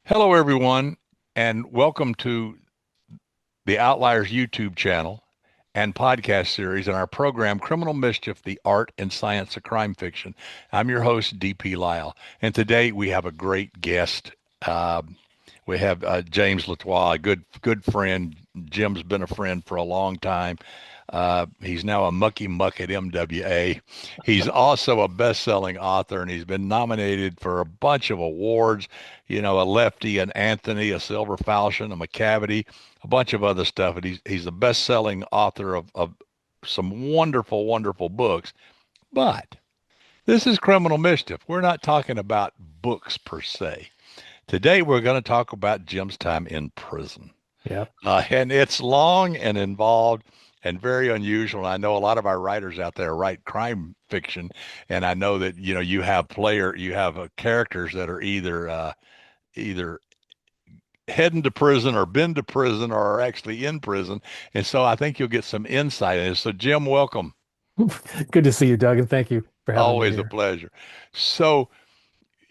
Hello, everyone, and welcome to the Outliers YouTube channel and podcast series and our program, Criminal Mischief, the Art and Science of Crime Fiction. I'm your host, DP Lyle, and today we have a great guest. Uh, we have James Latois, a good friend. Jim's been a friend for a long time. He's now a mucky muck at MWA. He's also a best-selling author, and he's been nominated for a bunch of awards. You know, a Lefty, an Anthony, a Silver Falchion, a McCavity, a bunch of other stuff. And he's the best-selling author of some wonderful, wonderful books. But this is Criminal Mischief. We're not talking about books per se. Today, we're going to talk about Jim's time in prison. Yeah. And it's long and involved and very unusual. I know a lot of our writers out there write crime fiction, and I know that you have characters that are either heading to prison or been to prison or are actually in prison, and so I think you'll get some insight in it. So, Jim, welcome. Good to see you, Doug, and thank you for having me Always a here. pleasure. So,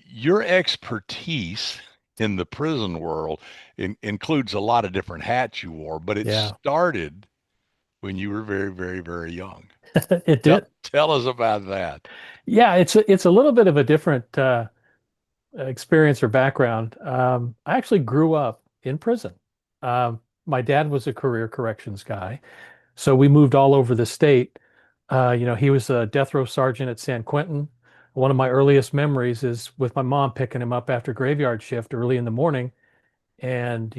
your expertise in the prison world includes a lot of different hats you wore, but it Yeah, started when you were very, very, very young. it Tell, did. tell us about that. Yeah, it's a little bit of a different experience or background. I actually grew up in prison. My dad was a career corrections guy, so we moved all over the state. He was a death row sergeant at San Quentin. One of my earliest memories is with my mom picking him up after graveyard shift early in the morning. And,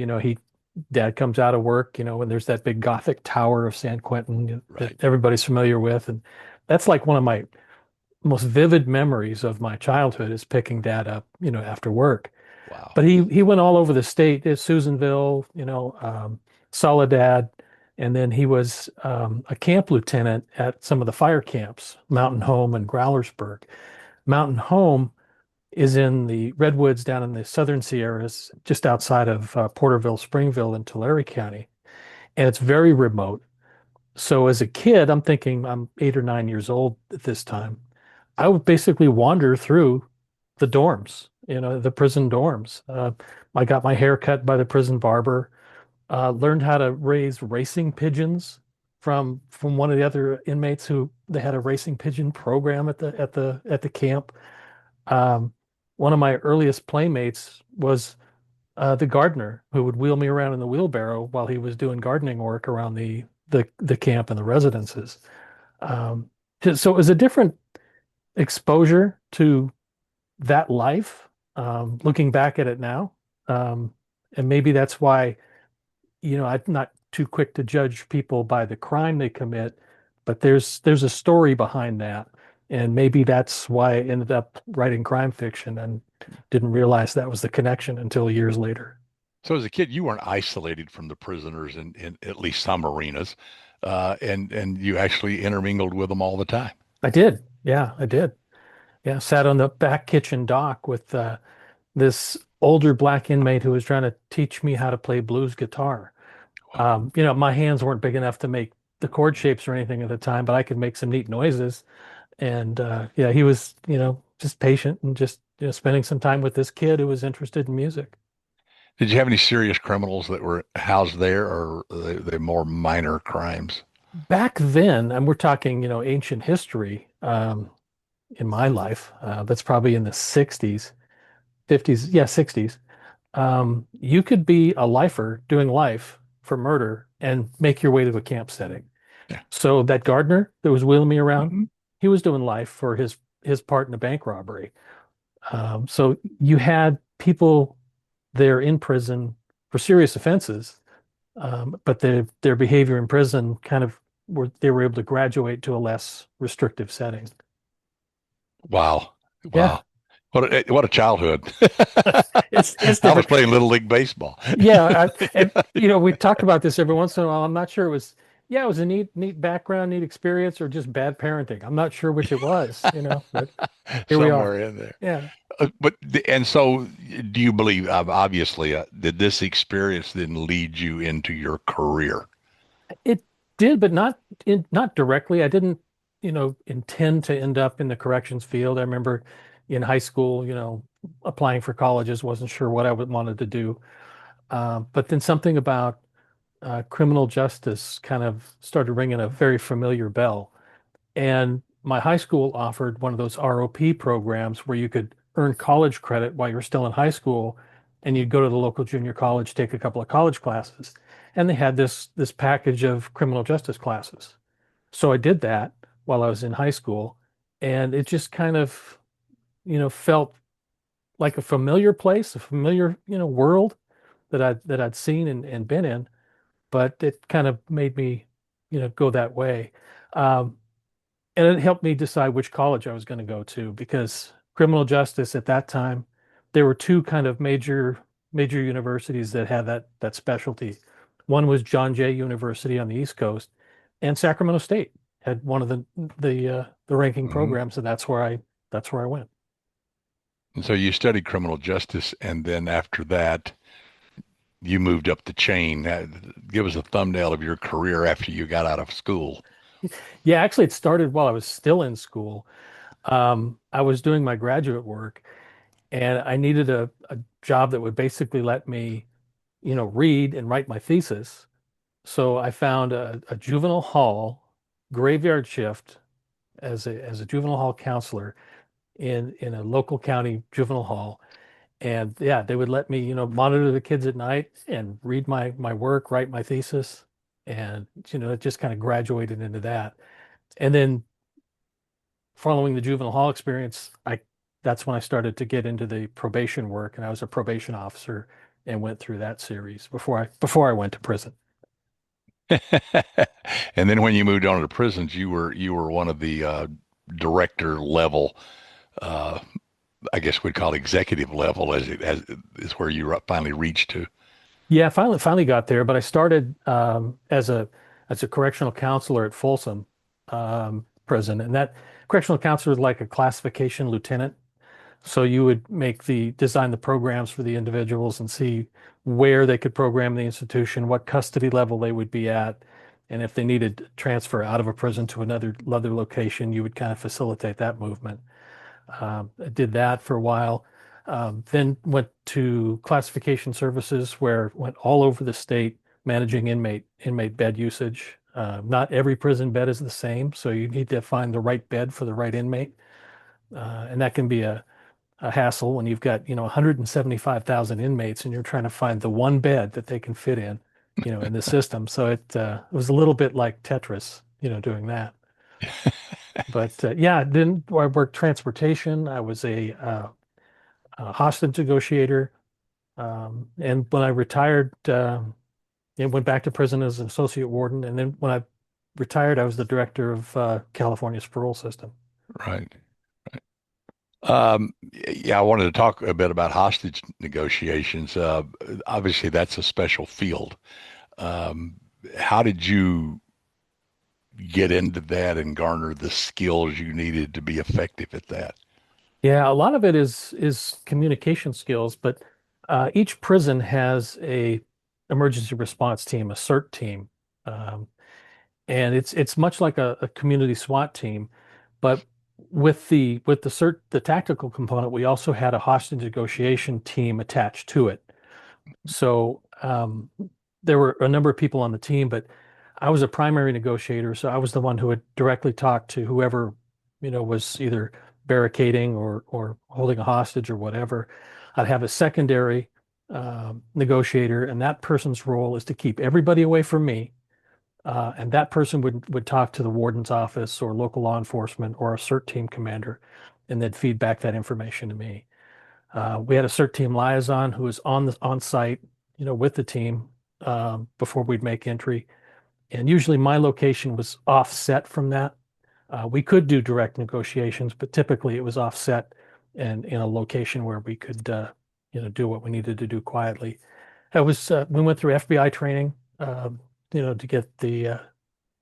dad comes out of work, and there's that big Gothic tower of San Quentin that Right. everybody's familiar with. And that's like one of my most vivid memories of my childhood is picking dad up, after work. Wow. But he went all over the state, Susanville, Soledad, and then he was a camp lieutenant at some of the fire camps, Mountain Home and Growlersburg. Mountain Home is in the redwoods down in the southern Sierras, just outside of Porterville, Springville, in Tulare County. And it's very remote. So as a kid, I'm thinking I'm 8 or 9 years old at this time. I would basically wander through the dorms, the prison dorms. I got my hair cut by the prison barber, learned how to raise racing pigeons from one of the other inmates who they had a racing pigeon program at the camp. Um, One of my earliest playmates was the gardener who would wheel me around in the wheelbarrow while he was doing gardening work around the camp and the residences. Um, so it was a different exposure to that life, looking back at it now. Um, and maybe that's why, I'm not too quick to judge people by the crime they commit, but there's a story behind that. And maybe that's why I ended up writing crime fiction and didn't realize that was the connection until years later. So as a kid, you weren't isolated from the prisoners in at least some arenas, and you actually intermingled with them all the time. I did. Yeah, I did. Yeah, sat on the back kitchen dock with this older black inmate who was trying to teach me how to play blues guitar. Wow. My hands weren't big enough to make the chord shapes or anything at the time, but I could make some neat noises. And yeah, he was, just patient and just, spending some time with this kid who was interested in music. Did you have any serious criminals that were housed there, or they more minor crimes? Back then, and we're talking, ancient history, in my life, that's probably in the 60s, 50s, yeah, 60s. You could be a lifer doing life for murder and make your way to a camp setting. Yeah. So that gardener that was wheeling me around, Mhm. he was doing life for his part in a bank robbery. So you had people there in prison for serious offenses, but their behavior in prison kind of they were able to graduate to a less restrictive setting. Wow. Yeah, Wow. What a childhood. it's I was different. playing Little League Baseball. Yeah, and we talk about this every once in a while. I'm not sure it was a neat background, neat experience, or just bad parenting. I'm not sure which it was, but here we are. Somewhere in there. Yeah, And so do you believe, obviously, did this experience then lead you into your career? it did, but not directly. I didn't, intend to end up in the corrections field. I remember in high school, applying for colleges, wasn't sure what I would wanted to do. But then something about criminal justice kind of started ringing a very familiar bell. And my high school offered one of those ROP programs where you could earn college credit while you're still in high school, and you'd go to the local junior college, take a couple of college classes. And they had this package of criminal justice classes. So I did that while I was in high school, and it just kind of, felt like a familiar place, a familiar, world that I'd seen and been in, but it kind of made me, go that way. Um, and it helped me decide which college I was going to go to because criminal justice at that time, there were two kind of major universities that had that specialty. One was John Jay University on the East Coast, and Sacramento State had one of the ranking Hmm. programs, and that's where I went. And so you studied criminal justice, and then after that, you moved up the chain. Give us a thumbnail of your career after you got out of school. Yeah, actually, it started while I was still in school. I was doing my graduate work, and I needed a job that would basically let me, read and write my thesis. So I found a juvenile hall graveyard shift as a juvenile hall counselor in a local county juvenile hall. And yeah, they would let me, monitor the kids at night and read my work, write my thesis. And, it just kind of graduated into that. And then following the juvenile hall experience, that's when I started to get into the probation work, and I was a probation officer and went through that series before I went to prison. And then when you moved on to prisons, you were one of the director level, uh, I guess we'd call it executive level, as is where you finally reached to. Yeah, finally got there, but I started as a correctional counselor at Folsom prison, and that correctional counselor is like a classification lieutenant. So you would design the programs for the individuals and see where they could program the institution, what custody level they would be at, and if they needed transfer out of a prison to another location, you would kind of facilitate that movement. I did that for a while. Then went to classification services where went all over the state managing inmate bed usage. Not every prison bed is the same, so you need to find the right bed for the right inmate, and that can be a hassle when you've got 175,000 inmates and you're trying to find the one bed that they can fit in the system. So it was a little bit like Tetris, doing that. But yeah, then I worked transportation. I was a hostage negotiator. And when I retired, went back to prison as an associate warden. And then when I retired, I was the director of California's parole system. Right. Um, yeah, I wanted to talk a bit about hostage negotiations. Obviously, that's a special field. Um, how did you get into that and garner the skills you needed to be effective at that? Yeah, a lot of it is communication skills, but each prison has a emergency response team, a CERT team, um, and it's much like a community SWAT team, but with the CERT, the tactical component, we also had a hostage negotiation team attached to it. So there were a number of people on the team, but I was a primary negotiator, so I was the one who would directly talk to whoever, was either barricading or holding a hostage or whatever. I'd have a secondary negotiator, and that person's role is to keep everybody away from me. And that person would talk to the warden's office or local law enforcement or a CERT team commander, and then feed back that information to me. We had a CERT team liaison who was on site, with the team before we'd make entry. And usually my location was offset from that. We could do direct negotiations, but typically it was offset and in a location where we could, do what we needed to do quietly. We went through FBI training, to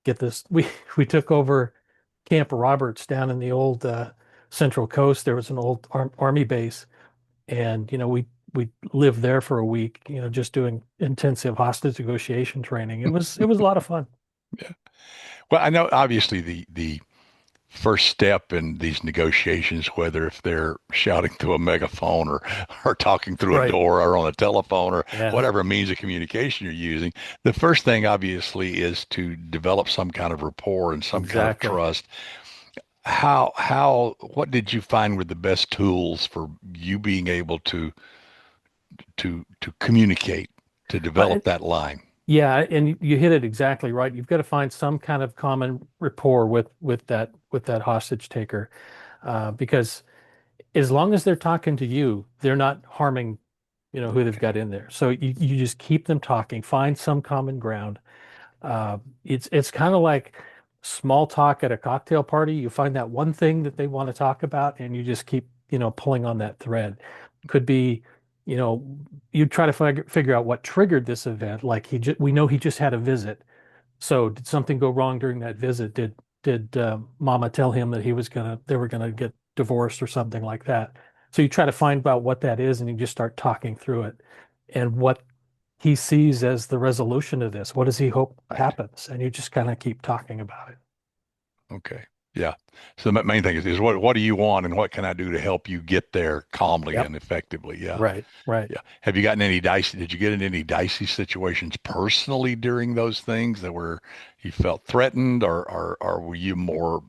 get this. We took over Camp Roberts down in the old Central Coast. There was an old army base, and we lived there for a week, just doing intensive hostage negotiation training. It was a lot of fun. Yeah. Well, I know obviously the first step in these negotiations, whether if they're shouting through a megaphone or talking through a Right. door or on a telephone or Yeah, whatever means of communication you're using. The first thing, obviously, is to develop some kind of rapport and some kind of exactly. trust. What did you find were the best tools for you being able to communicate, to develop Uh, that line? yeah, and you hit it exactly right. You've got to find some kind of common rapport with that hostage taker, because as long as they're talking to you, they're not harming, who they've got in there. So you just keep them talking, find some common ground. It's kind of like small talk at a cocktail party. You find that one thing that they want to talk about, and you just keep, pulling on that thread. Could be, you know, you try to figure out what triggered this event. Like we know he just had a visit. So did something go wrong during that visit? Did Mama tell him that they were gonna get divorced or something like that? So you try to find out what that is, and you just start talking through it, and what he sees as the resolution of this. What does he hope Right. happens? And you just kind of keep talking about it. Okay. Yeah. So the main thing is what do you want and what can I do to help you get there calmly Yep. and effectively? Yeah. Right. Right. Yeah. Have you gotten any dicey, did you get in any dicey situations personally during those things that were you felt threatened or were you more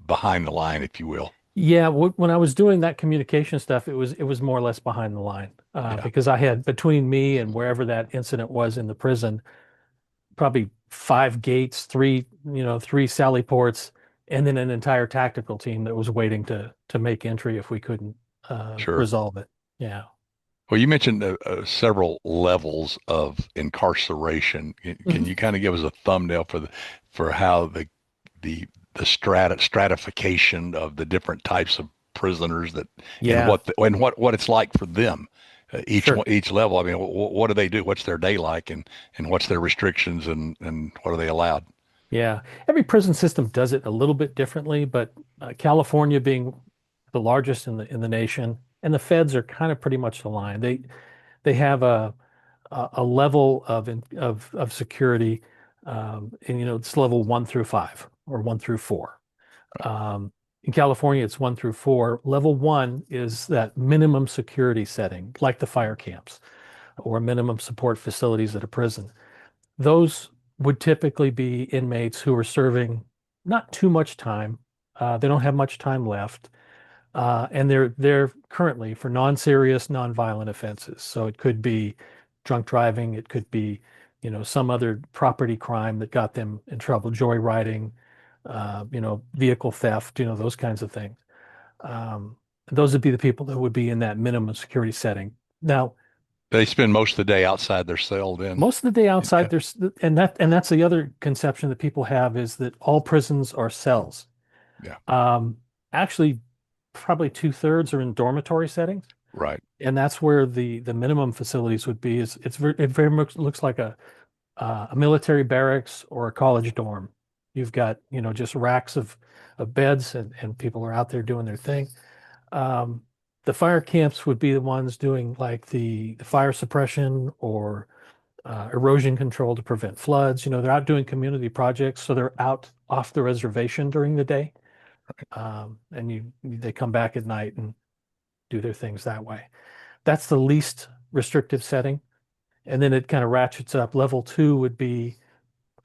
behind the line, if you will? Yeah. When I was doing that communication stuff, it was more or less behind the line, Yeah. because I had between me and wherever that incident was in the prison, probably five gates, three Sally ports, and then an entire tactical team that was waiting to make entry if we couldn't Sure. resolve it. Yeah. Well, you mentioned several levels of incarceration. Can Mhm. you kind of give us a thumbnail for how the stratification of the different types of prisoners that and Yeah, what it's like for them, sure. each level? I mean, what do they do? What's their day like, and what's their restrictions, and what are they allowed? Yeah. Every prison system does it a little bit differently, but California being the largest in the nation, and the feds are kind of pretty much aligned. They have a level of security, and it's level 1 through 5 or 1 through 4. Um, in California, it's 1 through 4. Level 1 is that minimum security setting, like the fire camps or minimum support facilities at a prison. Those would typically be inmates who are serving not too much time. They don't have much time left, and they're currently for non-serious, non-violent offenses. So it could be drunk driving, it could be, some other property crime that got them in trouble, joyriding, vehicle theft, those kinds of things. Those would be the people that would be in that minimum security setting. Now, They spend most of the day outside their cell. Then, most of the day outside, yeah, and that's the other conception that people have, is that all prisons are cells. yeah, Um, Actually, probably 2/3 are in dormitory settings, right. and that's where the minimum facilities would be. It very much looks like a military barracks or a college dorm. You've got, just racks of beds, and people are out there doing their thing. Um, the fire camps would be the ones doing like the fire suppression or erosion control to prevent floods. They're out doing community projects, so they're out off the reservation during the day, and they come back at night and do their things that way. That's the least restrictive setting, and then it kind of ratchets up. Level 2 would be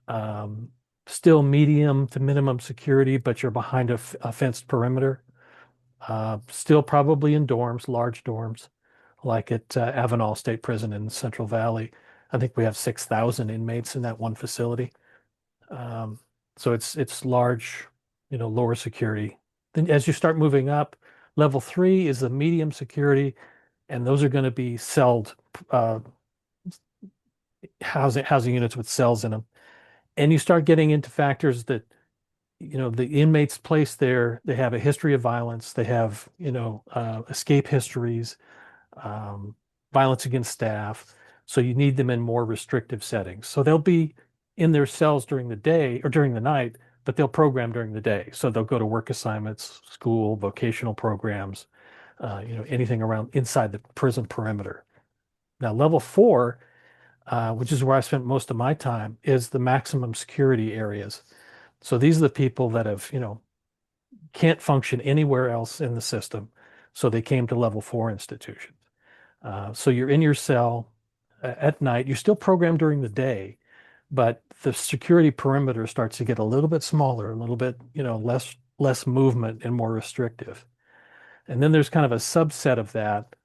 um, still medium to minimum security, but you're behind a fenced perimeter. Still probably in dorms, large dorms, like at Avenal State Prison in the Central Valley. I think we have 6,000 inmates in that one facility. Um, so it's large, lower security. Then as you start moving up, level 3 is the medium security, and those are going to be celled uh, housing units with cells in them. And you start getting into factors that, the inmates placed there, they have a history of violence, they have, escape histories, um, violence against staff. So you need them in more restrictive settings. So they'll be in their cells during the day or during the night, but they'll program during the day. So they'll go to work assignments, school, vocational programs, anything around inside the prison perimeter. Now, level 4, which is where I spent most of my time, is the maximum security areas. So these are the people that have, can't function anywhere else in the system. So they came to level 4 institutions. So you're in your cell at night. You're still programmed during the day, but the security perimeter starts to get a little bit smaller, a little bit, less movement and more restrictive. And then there's kind of a subset of that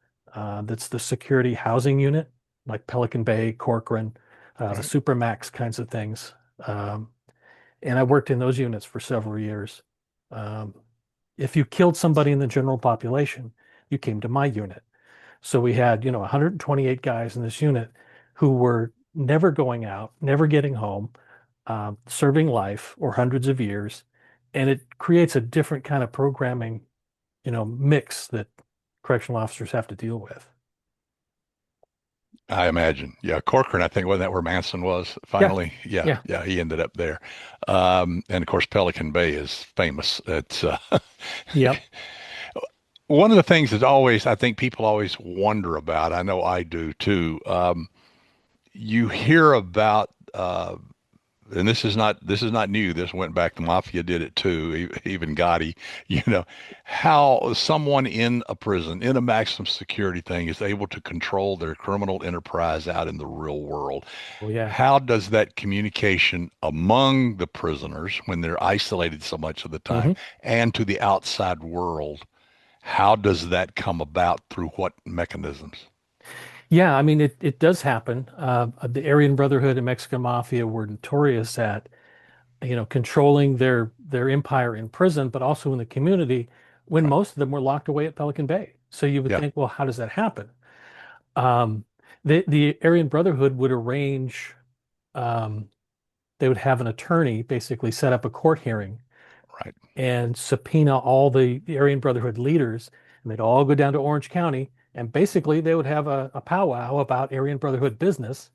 that's the security housing unit, like Pelican Bay, Corcoran, the Right. Supermax kinds of things. Um, and I worked in those units for several years. Um, if you killed somebody in the general population, you came to my unit. So we had, 128 guys in this unit who were never going out, never getting home, serving life or hundreds of years. And it creates a different kind of programming, mix that correctional officers have to deal with. I imagine. Yeah, Corcoran, I think, wasn't that where Manson was Yeah. finally? Yeah, Yeah. yeah, he ended up there. And of course, Pelican Bay is famous. It's Yep. one of the things that always, I think people always wonder about. I know I do too. You hear about and this is not new. This went back. The mafia did it too. Even Gotti, you know, how someone in a prison, in a maximum security thing, is able to control their criminal enterprise out in the real world. Oh, yeah. How does that communication among the prisoners, when they're isolated so much of the time, Hmm. and to the outside world, how does that come about through what mechanisms? Yeah. I mean, it does happen. The Aryan Brotherhood and Mexican Mafia were notorious at, controlling their empire in prison, but also in the community when Right. most of them were locked away at Pelican Bay. So you would Yeah. think, well, how does that happen? Um, the Aryan Brotherhood would arrange, um, they would have an attorney basically set up a court hearing Right. and subpoena all the Aryan Brotherhood leaders, and they'd all go down to Orange County, and basically they would have a powwow about Aryan Brotherhood business.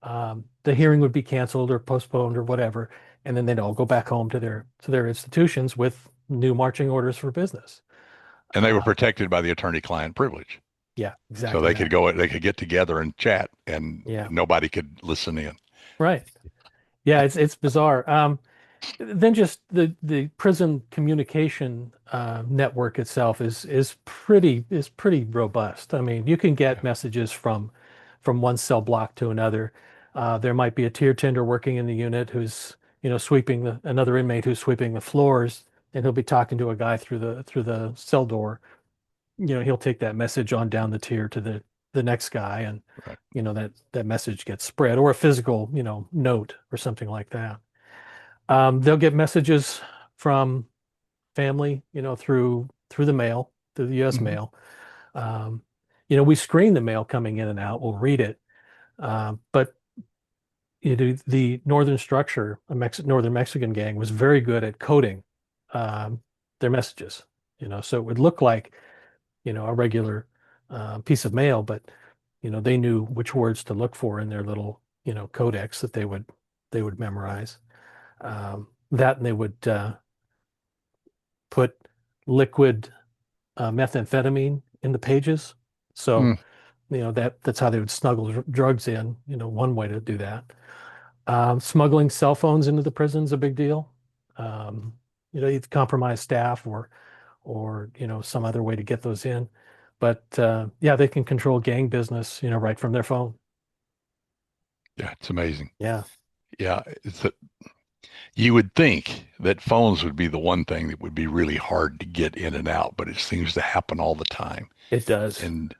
The hearing would be canceled or postponed or whatever, and then they'd all go back home to their institutions with new marching orders for business. And they were Uh, protected by the attorney-client privilege. yeah, So exactly they could that. go, they could get together and chat, and Yeah, nobody could listen in. right. Yeah, it's bizarre. Then just the prison communication network itself is pretty robust. I mean, you can get Yeah. messages from one cell block to another. There might be a tier tender working in the unit who's sweeping another inmate who's sweeping the floors, and he'll be talking to a guy through the cell door. He'll take that message on down the tier to the next guy, and Right. that message gets spread, or a physical note or something like that. They'll get messages from family, through the mail, through the U.S. Hmm. mail. Um, we screen the mail coming in and out. We'll read it, but the Northern Structure, Northern Mexican gang, was very good at coding um, their messages. So it would look like a regular piece of mail, but they knew which words to look for in their little codex that they would memorize. That and they would put liquid methamphetamine in the pages. So, Mm. that's how they would smuggle drugs in, one way to do that. Smuggling cell phones into the prison's a big deal. Um, either compromise staff or some other way to get those in. But yeah, they can control gang business, right from their phone. Yeah, it's amazing. Yeah, Yeah, you would think that phones would be the one thing that would be really hard to get in and out, but it seems to happen all the time. it does. And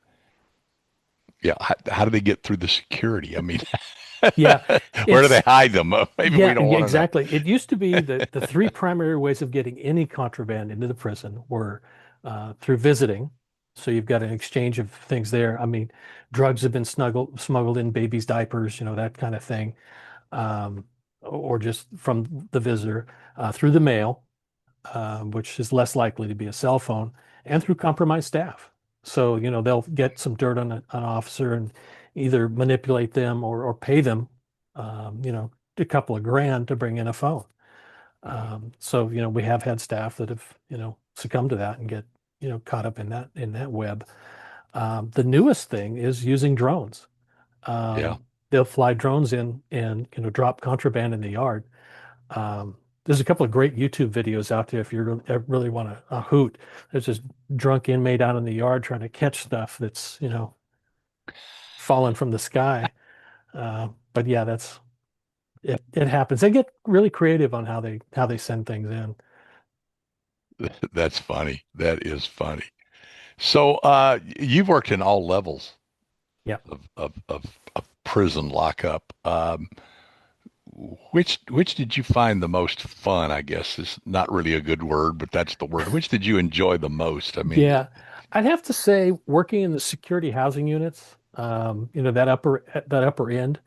yeah, how do they get through the security? I mean, Yeah, where do they it's hide them? Maybe we yeah, don't yeah, want to know. exactly. It used to be that the three primary ways of getting any contraband into the prison were through visiting. So you've got an exchange of things there. I mean, drugs have been smuggled in babies' diapers, that kind of thing, or just from the visitor through the mail, which is less likely to be a cell phone, and through compromised staff. So, they'll get some dirt on an officer and either manipulate them or pay them, a couple of grand to bring in a phone. So, we have had staff that have, succumbed to that and get, caught up in that web. The newest thing is using drones. Yeah. They'll fly drones in and, drop contraband in the yard. Um, There's a couple of great YouTube videos out there if you really want a hoot. There's this drunk inmate out in the yard trying to catch stuff that's, falling from the sky. But yeah, it happens. They get really creative on how they send things in. That's funny. That is funny. So, you've worked in all levels Yeah. of prison lockup. Which did you find the most fun? I guess is not really a good word, but that's the word. Which did you enjoy the most? I mean, Yeah. I'd have to say working in the security housing units, that upper end,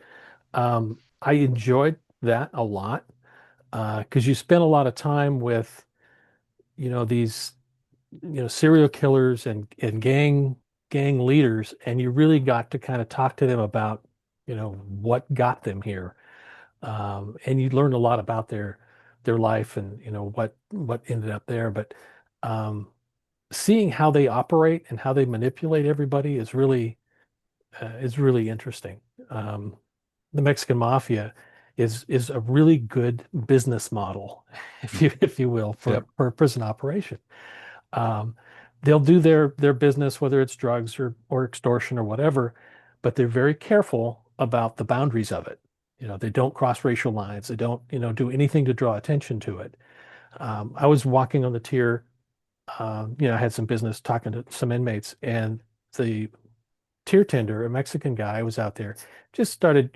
I enjoyed that a lot because you spend a lot of time with, these, serial killers and gang leaders, and you really got to kind of talk to them about, what got them here. And you learn a lot about their life and, what ended up there. But um, seeing how they operate and how they manipulate everybody is really interesting. Um, the Mexican mafia is a really good business model, if you will, yep, for a prison operation. Um, they'll do their business, whether it's drugs or extortion or whatever, but they're very careful about the boundaries of it. They don't cross racial lines. They don't, do anything to draw attention to it. I was walking on the tier. I had some business talking to some inmates, and the tier tender, a Mexican guy, was out there, just started,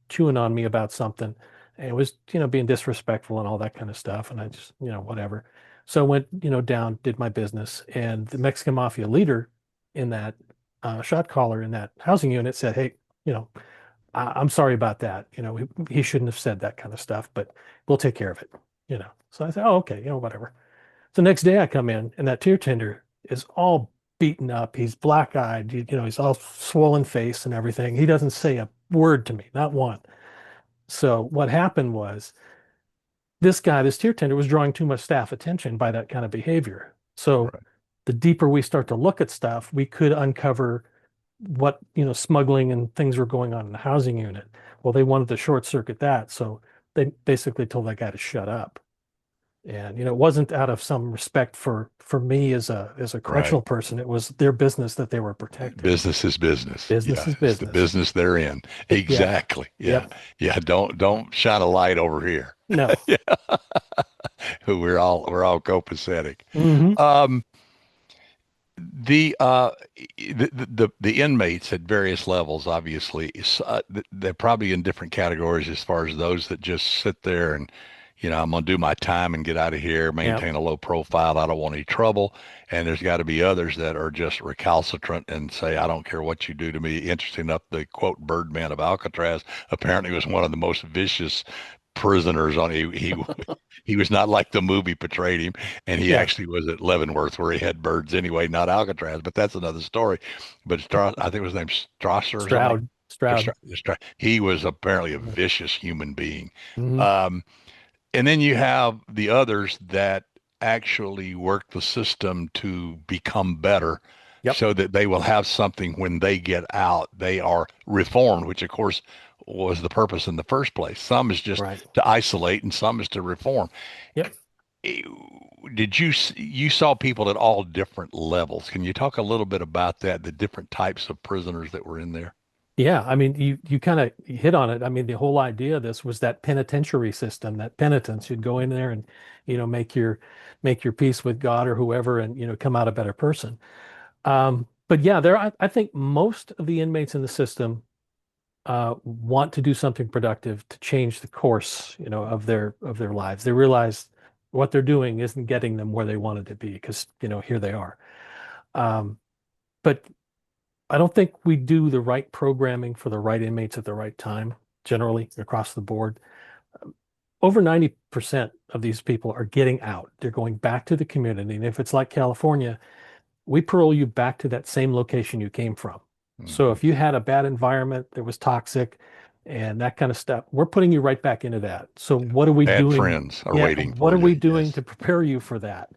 chewing on me about something, and it was, being disrespectful and all that kind of stuff. And I just, whatever. So I went, down, did my business, and the Mexican mafia leader in that shot caller in that housing unit said, "Hey, I'm sorry about that. He shouldn't have said that kind of stuff, but we'll take care of it." So I said, "Oh, okay, whatever." The next day I come in and that tier tender is all beaten up. He's black-eyed, he's all swollen face and everything. He doesn't say a word to me, not one. So what happened was this tier tender was drawing too much staff attention by that kind of behavior. So right. the deeper we start to look at stuff, we could uncover what, smuggling and things were going on in the housing unit. Well, they wanted to short circuit that. So they basically told that guy to shut up. And it wasn't out of some respect for me as a Right. correctional person. It was their business that they were protecting. Business is business. Business Yeah, is it's the business. business they're in. Yeah. Exactly. Yeah. Yep. Yeah. Don't shine a light over here. No. Yeah. We're all copacetic. Hmm. Um, the inmates at various levels, obviously, they're probably in different categories as far as those that just sit there and, I'm going to do my time and get out of here, Yep. maintain a low profile. I don't want any trouble. And there's got to be others that are just recalcitrant and say, I don't care what you do to me. Interesting enough, the quote Birdman of Alcatraz apparently was one of the most vicious prisoners on he was not like the movie portrayed him, and he Yeah. actually was at Leavenworth where he had birds anyway, not Alcatraz, but that's another story. But I think his name's Strasser or something. Stroud. Stroud. He was apparently a vicious human being. Hmm. Um, and then you have the others that actually work the system to become better Yep. so that they will have something when they get out. They are reformed, which of course was the purpose in the first place. Some is just Right. to isolate and some is to reform. Yep. Eh, you saw people at all different levels. Can you talk a little bit about that, the different types of prisoners that were in there? Yeah, I mean, you kind of hit on it. I mean, the whole idea of this was that penitentiary system, that penitence. You'd go in there and, make your peace with God or whoever, and come out a better person. But yeah, I think most of the inmates in the system want to do something productive to change the course, of their lives. They realize what they're doing isn't getting them where they wanted to be because, here they are. Um, but I don't think we do the right programming for the right inmates at the right time, generally across the board. Over 90% of these people are getting out. They're going back to the community. And if it's like California, we parole you back to that same location you came from. So Hmm. if you had a bad environment that was toxic and that kind of stuff, we're putting you right back into that. So what are we Bad doing? friends are Yeah, waiting what for are you. we doing Yes. to prepare you for that?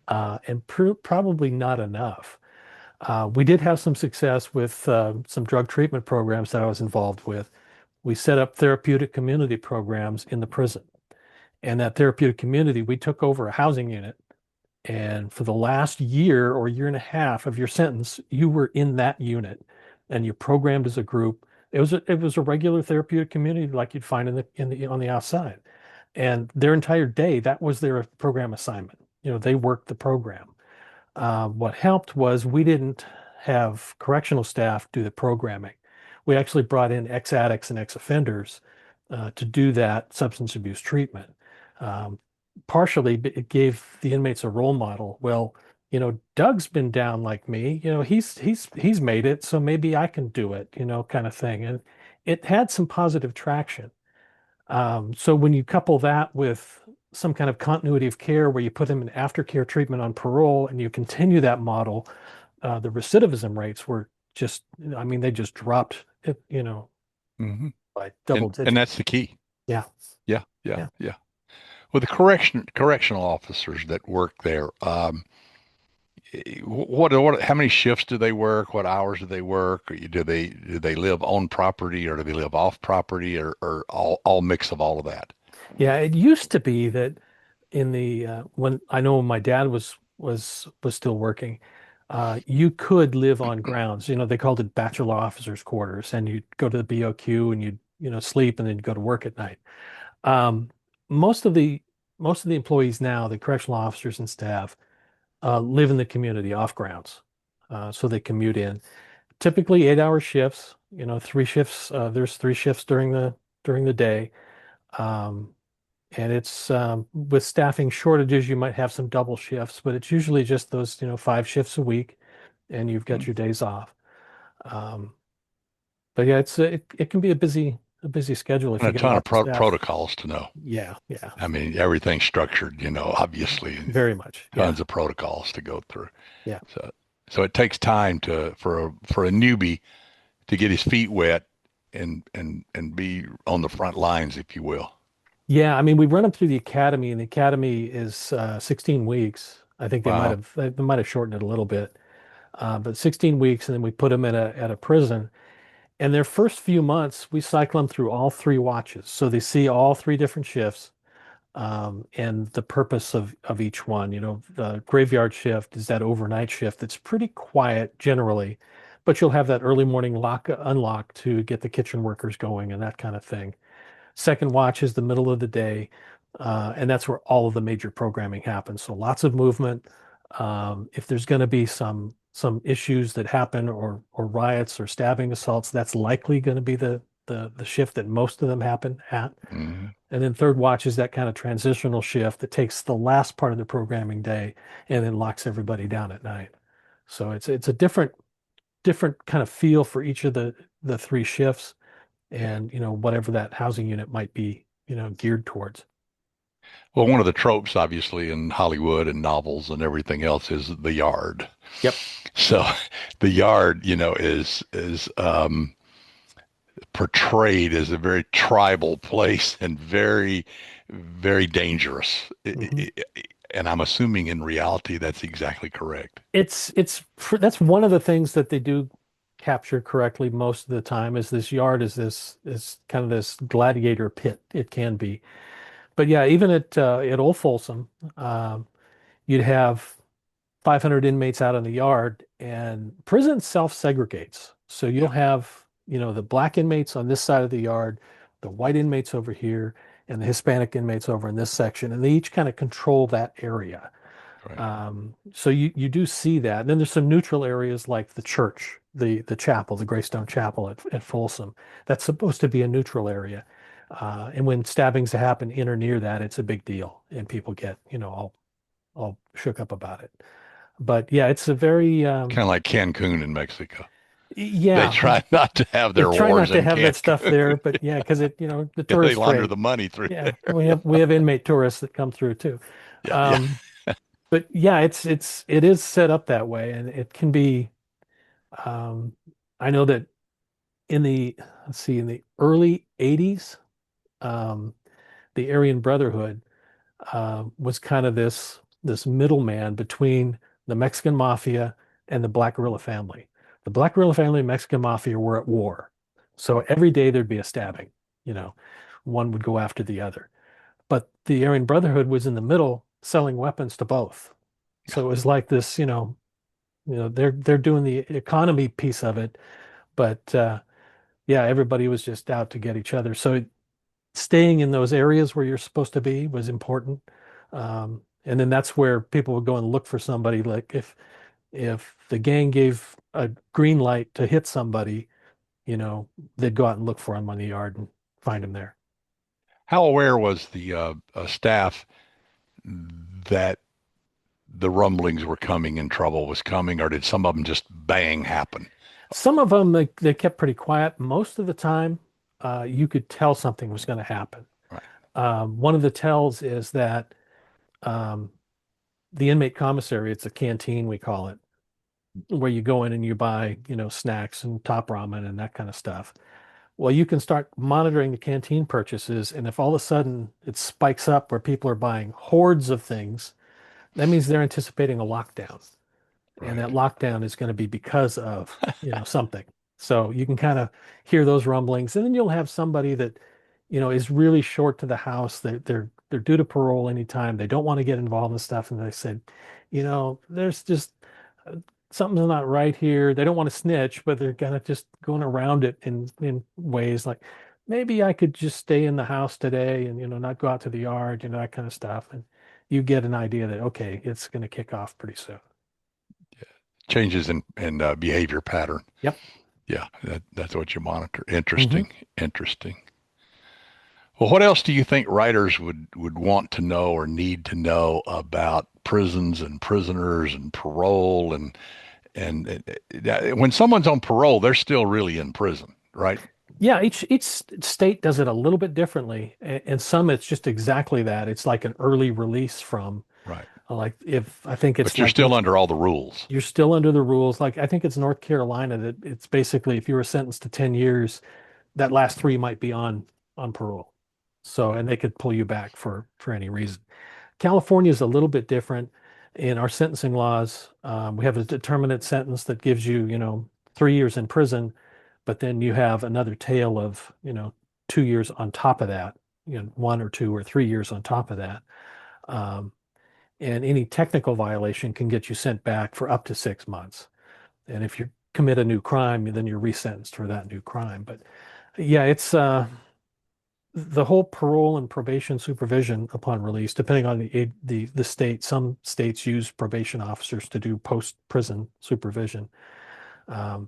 And probably not enough. We did have some success with some drug treatment programs that I was involved with. We set up therapeutic community programs in the prison. And that therapeutic community, we took over a housing unit. And for the last year or year and a half of your sentence, you were in that unit and you programmed as a group. It was a regular therapeutic community like you'd find in the on the outside. And their entire day, that was their program assignment. They worked the program. What helped was we didn't have correctional staff do the programming. We actually brought in ex-addicts and ex-offenders to do that substance abuse treatment. Um, Partially, it gave the inmates a role model. Well, Doug's been down like me. He's made it, so maybe I can do it. Kind of thing. And it had some positive traction. So when you couple that with some kind of continuity of care where you put them in aftercare treatment on parole and you continue that model, the recidivism rates were just, I mean, they just dropped, Hmm. by double And digits. that's the key. Yeah. Yeah, yeah, Yeah. yeah. Well, the correctional officers that work there, how many shifts do they work? What hours do they work? Or do they live on property or do they live off property or all mix of all of that? Yeah. It used to be that in the when I know when my dad was still working, you could live on grounds. They called it bachelor officers' quarters, and you'd go to the BOQ and you'd sleep and then you'd go to work at night. Um, most of the most of the employees now, the correctional officers and staff, live in the community off grounds, so they commute in. Typically 8-hour shifts. Three shifts. There's three shifts during the day. Um, and it's with staffing shortages, you might have some double shifts, but it's usually just those, 5 shifts a week, and you've got Mhm. your days off. Um, but yeah, it can be a busy schedule if And you a get ton of lots of staff. protocols to know. Yeah, yeah, I mean, everything's structured, obviously, very much. Yeah, tons of protocols to go through. yeah, So, so it takes time for a newbie to get his feet wet and be on the front lines, if you will. yeah. I mean, we run them through the academy, and the academy is 16 weeks. I think Wow. they might have shortened it a little bit, but 16 weeks, and then we put them in a prison. And their first few months, we cycle them through all three watches. So they see all three different shifts, and the purpose of each one. The graveyard shift is that overnight shift that's pretty quiet generally, but you'll have that early morning lock unlock to get the kitchen workers going and that kind of thing. Second watch is the middle of the day, and that's where all of the major programming happens. So lots of movement. If there's going to be some issues that happen or riots or stabbing assaults, that's likely going to be the shift that most of them happen at. Hmm. And then third watch is that kind of transitional shift that takes the last part of the programming day and then locks everybody down at night. So it's a different kind of feel for each of the three shifts Yeah. and whatever that housing unit might be geared towards. Well, one of the tropes, obviously, in Hollywood and novels and everything else is the yard. Yep. So the yard, is portrayed as a very tribal place and very, very dangerous. Hmm. And I'm assuming in reality that's exactly correct. That's one of the things that they do capture correctly most of the time is this yard is kind of this gladiator pit. It can be. But yeah, even at Old Folsom, you'd have 500 inmates out in the yard, and prison self-segregates. So you'll Yeah, have, the black inmates on this side of the yard, the white inmates over here, and the Hispanic inmates over in this section, and they each kind of control that area. right. So you do see that. And then there's some neutral areas like the church, the chapel, the Greystone Chapel at Folsom. That's supposed to be a neutral area. And when stabbings happen in or near that, it's a big deal, and people get, all shook up about it. But yeah, it's a very Kind of like Cancun in Mexico. They yeah. try not to have They their try not wars to in have that stuff Cancun. there, but yeah, because the They tourist launder trade. the money through Yeah, there. we have inmate tourists that come through too. Yeah, yeah. Um, but yeah, it is set up that way, and it can be. Um, I know that in the let's see, in the early '80s, um, the Aryan Brotherhood was kind of this middleman between the Mexican mafia and the Black Guerrilla family. The Black Guerrilla family and Mexican mafia were at war, so Right. every day there'd be a stabbing. You know, one would go after the other. But the Aryan Brotherhood was in the middle selling weapons to both. Yeah. So it was like this, they're doing the economy piece of it, but yeah, everybody was just out to get each other. So staying in those areas where you're supposed to be was important. And then that's where people would go and look for somebody. Like if the gang gave a green light to hit somebody, you know, they'd go out and look for him on the yard and find him there. How aware was the staff that the rumblings were coming and trouble was coming, or did some of them just bang happen? Some of them they kept pretty quiet. Most of the time, you could tell something was going to happen. Right. One of the tells is that um, the inmate commissary, it's a canteen, we call it, where you go in and you buy, snacks and top ramen and that kind of stuff. Well, you can start monitoring the canteen purchases, and if all of a sudden it spikes up where people are buying hordes of things, that means they're anticipating a lockdown. And that Right. lockdown is going to be because of, something. So you can kind of hear those rumblings, and then you'll have somebody that, is really short to the house. They're due to parole anytime. They don't want to get involved in stuff, and they said, there's just uh, something's not right here. They don't want to snitch, but they're kind of just going around it in ways like maybe I could just stay in the house today and not go out to the yard, that kind of stuff. And you get an idea that okay, it's going to kick off pretty soon. Changes in behavior pattern. Yep. Yeah, that's what you monitor. Hmm. Interesting. Interesting. Well, what else do you think writers would want to know or need to know about prisons and prisoners and parole and when someone's on parole, they're still really in prison, right? Yeah, each state does it a little bit differently, and some it's just exactly that. It's like an early release from, Right. like if I think it's But you're like still under all the rules. you're still under the rules. Like I think it's North Carolina that it's basically if you were sentenced to 10 years, that last three might be on parole. So Right. and they could pull you back for any reason. California is a little bit different in our sentencing laws. We have a determinate sentence that gives you, 3 years in prison, but then you have another tail of, 2 years on top of that, 1 or 2 or 3 years on top of that. Um, and any technical violation can get you sent back for up to 6 months. And if you commit a new crime, then you're resentenced for that new crime. But yeah, it's the whole parole and probation supervision upon release, depending on the state. Some states use probation officers to do post prison supervision,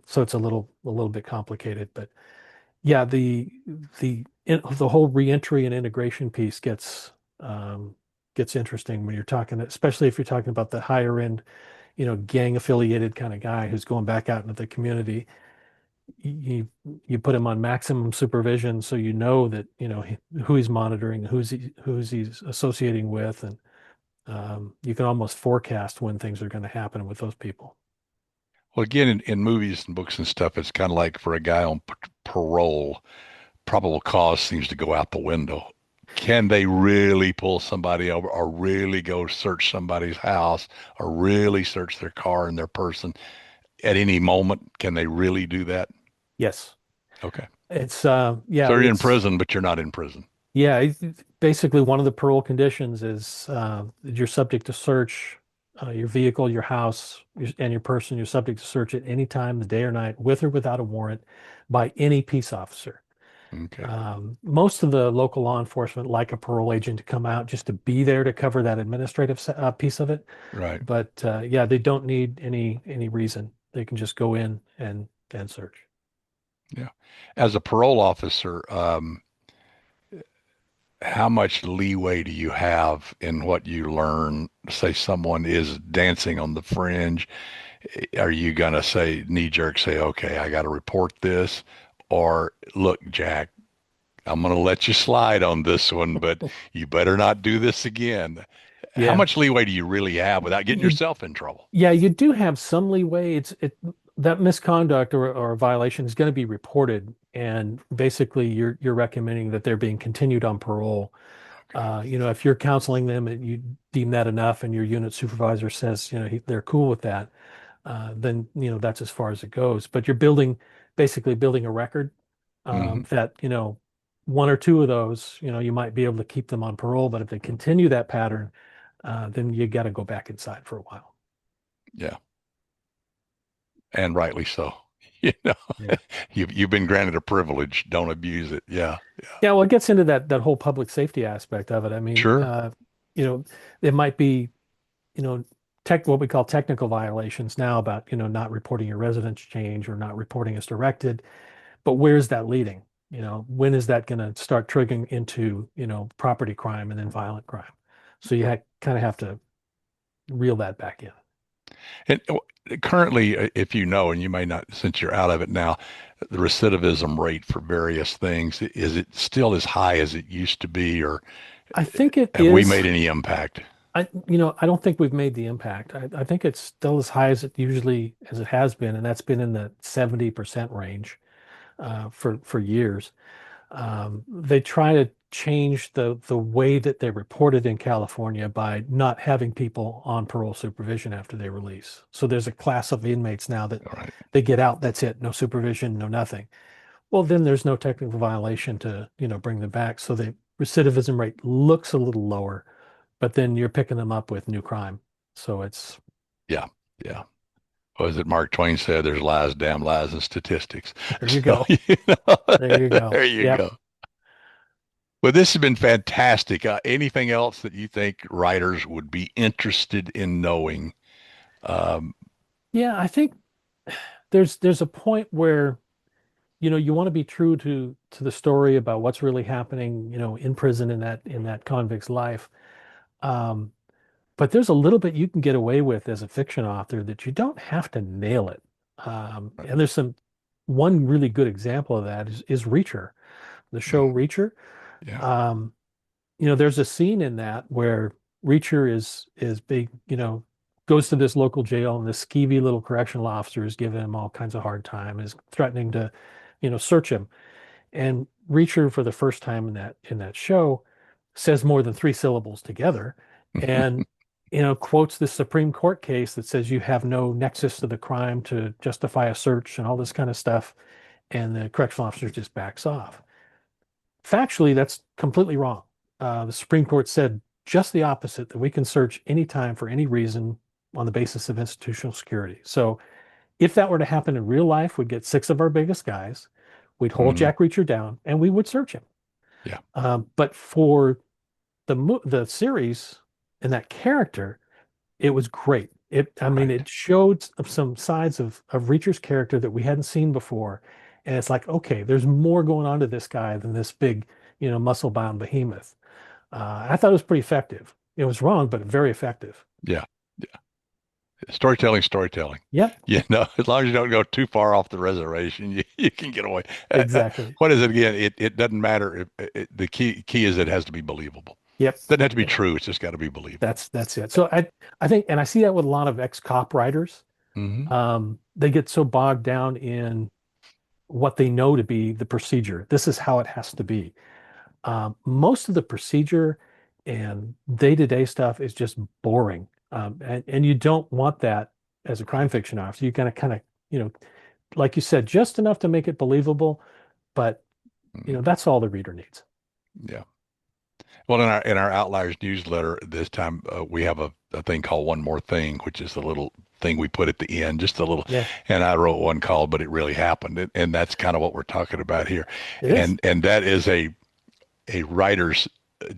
so it's a little bit complicated. But yeah, the whole reentry and integration piece gets interesting when you're talking, especially if you're talking about the higher end, gang affiliated kind of guy who's going back out into the community. You put him on maximum supervision so you know that who he's monitoring, who's he's associating with, and you can almost forecast when things are going to happen with those people. Well, again, in movies and books and stuff, it's kind of like for a guy on parole, probable cause seems to go out the window. Can they really pull somebody over or really go search somebody's house or really search their car and their person at any moment? Can they really do that? Yes, Okay. it's yeah, So you're in it's prison, but you're not in prison. yeah. Basically, one of the parole conditions is you're subject to search your vehicle, your house, and your person. You're subject to search at any time, the day or night, with or without a warrant, by any peace officer. Okay. Most of the local law enforcement like a parole agent to come out just to be there to cover that administrative piece of it. Right. But yeah, they don't need any reason. They can just go in and search. Yeah. As a parole officer, how much leeway do you have in what you learn? Say someone is dancing on the fringe. Are you going to say, knee jerk, say, okay, I got to report this? Or look, Jack, I'm going to let you slide on this one, but you better not do this again. How Yeah, much leeway do you really have without getting you yourself in trouble? yeah you do have some leeway. That misconduct or violation is going to be reported, and basically you're recommending that they're being continued on parole. Okay. If you're counseling them and you deem that enough, and your unit supervisor says they're cool with that, then that's as far as it goes. But you're basically building a record Hmm. that one or two of those, you might be able to keep them on parole. But if they continue that pattern, then you got to go back inside for a while. Yeah, and rightly so. You know, Yeah. you've been granted a privilege. Don't abuse it. Yeah, yeah. Yeah, well, it gets into that whole public safety aspect of it. I mean, Sure. you know, it might be, you know, what we call technical violations now about, not reporting your residence change or not reporting as directed. But where's that leading? When is that going to start triggering into, property crime and then violent crime? So you kind of have to reel that back in. And currently, if you know, and you may not, since you're out of it now, the recidivism rate for various things, is it still as high as it used to be, or I think it have we is. made any impact? I don't think we've made the impact. I think it's still as high as it has been, and that's been in the 70% range for years. They try to change the way that they report it in California by not having people on parole supervision after they release. So there's a class of inmates now that All right. they get out, that's it, no supervision, no nothing. Well, then there's no technical violation to, bring them back. So the recidivism rate looks a little lower, but then you're picking them up with new crime. So it's, Yeah. Yeah. What was it Mark Twain said? There's lies, damn lies, and statistics. there you So, go. There you go. there you Yep. go. Well, this has been fantastic. Anything else that you think writers would be interested in knowing? Um, Yeah, I think there's a point where you want to be true to the story about what's really happening, in prison in that convict's life. Um, but there's a little bit you can get away with as a fiction author that you don't have to nail it. And there's one really good example of that is Reacher, the show Reacher. yeah. Um, there's a scene in that where Reacher is big, goes to this local jail and this skeevy little correctional officer is giving him all kinds of hard time, is threatening to, search him. And Reacher, for the first time in that show, says more than three syllables together, and quotes the Supreme Court case that says you have no nexus to the crime to justify a search and all this kind of stuff. And the correctional officer just backs off. Factually, that's completely wrong. The Supreme Court said just the opposite, that we can search anytime for any reason on the basis of institutional security. So if that were to happen in real life, we'd get six of our biggest guys, we'd hold Mhm. Jack Reacher down, and we would search him. Yeah. But for the series and that character, it was great. I mean, Right. it showed some sides of Reacher's character that we hadn't seen before, and it's like, okay, there's more going on to this guy than this big, muscle-bound behemoth. I thought it was pretty effective. It was wrong, but very effective. Yeah. Yeah. Storytelling, storytelling. Yep, You know, as long as you don't go too far off the reservation, you can get away. exactly. What is it again? It doesn't matter. The key is it has to be believable. Yep. Doesn't have to be Yeah. true. It's just got to be believable. That's it. So I think, and I see that with a lot of ex-cop writers. Hmm. They get so bogged down in what they know to be the procedure. This is how it has to be. Most of the procedure and day-to-day stuff is just boring. And you don't want that as a crime fiction officer. You gotta kind of, like you said, just enough to make it believable, but that's all the reader needs. Yeah. Well, in our Outliers newsletter this time, we have a thing called One More Thing, which is the little thing we put at the end, just a little. Yeah, And I wrote one called "But It Really Happened," and that's kind of what we're talking about here. it is. And that is a writer's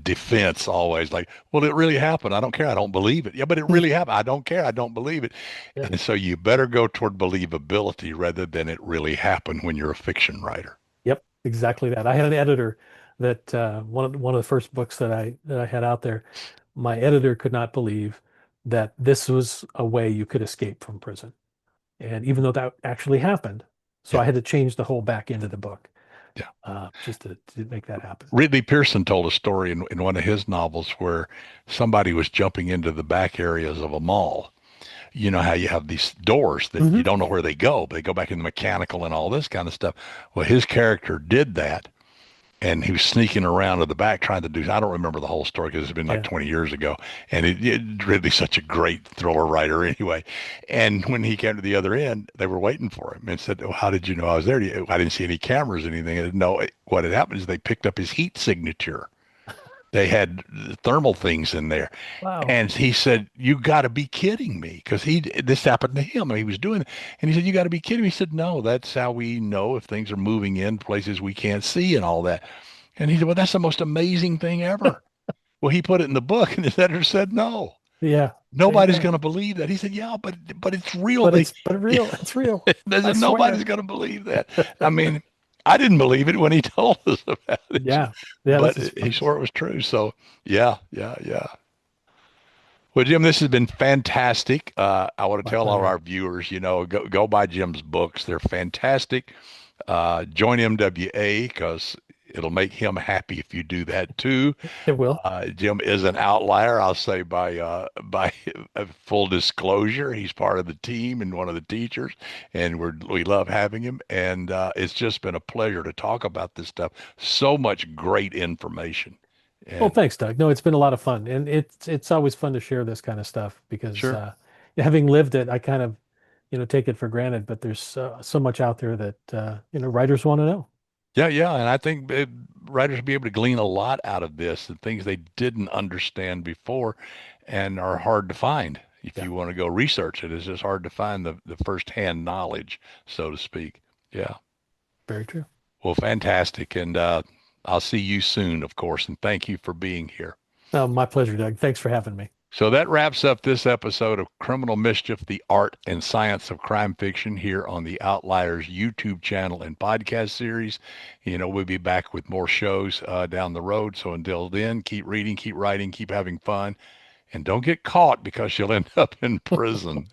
defense always, like, well, it really happened. I don't care. I don't believe it. Yeah, but it really happened. I don't care. I don't believe it. Yeah. And so you better go toward believability rather than it really happened when you're a fiction writer. Yep, exactly that. I had an editor that one of the first books that I had out there, my editor could not believe that this was a way you could escape from prison. And even though that actually happened, so Yeah. I had to change the whole back end of the book Yeah. just to make that happen. Ridley Pearson told a story in one of his novels where somebody was jumping into the back areas of a mall. You know how you have these doors that you Hmm. don't know where they go, but they go back in the mechanical and all this kind of stuff. Well, his character did that, and he was sneaking around to the back trying to do. I don't remember the whole story because it's been like Yeah. 20 years ago, and it really such a great thriller writer anyway. And when he came to the other end, they were waiting for him and said, "Oh, how did you know I was there? I didn't see any cameras or anything." And no, what had happened is they picked up his heat signature. They had thermal things in there. Wow. And he said, "You got to be kidding me," because this happened to him. He was doing it, and he said, "You got to be kidding me." He said, "No, that's how we know if things are moving in places we can't see and all that." And he said, "Well, that's the most amazing thing ever." Well, he put it in the book, and his editor said, "No, Yeah. nobody's Yeah. going to believe that." He said, "Yeah, but it's real." But real. It's real. They I said, "Nobody's swear. going to believe that." I mean, I didn't believe it when he told us about it, Yeah. Yeah, but this is he funny. swore it was true. So, yeah, yeah, yeah. Well, Jim, this has been fantastic. I want to My tell all pleasure. our viewers, go buy Jim's books. They're fantastic. Join MWA because it'll make him happy if you do that too. It will. Jim is an outlier. I'll say by full disclosure, he's part of the team and one of the teachers, and we love having him. And it's just been a pleasure to talk about this stuff. So much great information. Well, And thanks, Doug. No, it's been a lot of fun, and it's always fun to share this kind of stuff because sure. having lived it, I kind of take it for granted. But there's so much out there that writers want to know. Yeah, yeah, and I think writers will be able to glean a lot out of this and things they didn't understand before and are hard to find. If Yeah, you want to go research it, it's just hard to find the firsthand knowledge, so to speak. Yeah. very true. Well, fantastic. And I'll see you soon, of course, and thank you for being here. My pleasure, Doug. Thanks for having me. So that wraps up this episode of Criminal Mischief, the Art and Science of Crime Fiction here on the Outliers YouTube channel and podcast series. We'll be back with more shows down the road. So until then, keep reading, keep writing, keep having fun, and don't get caught because you'll end up in prison.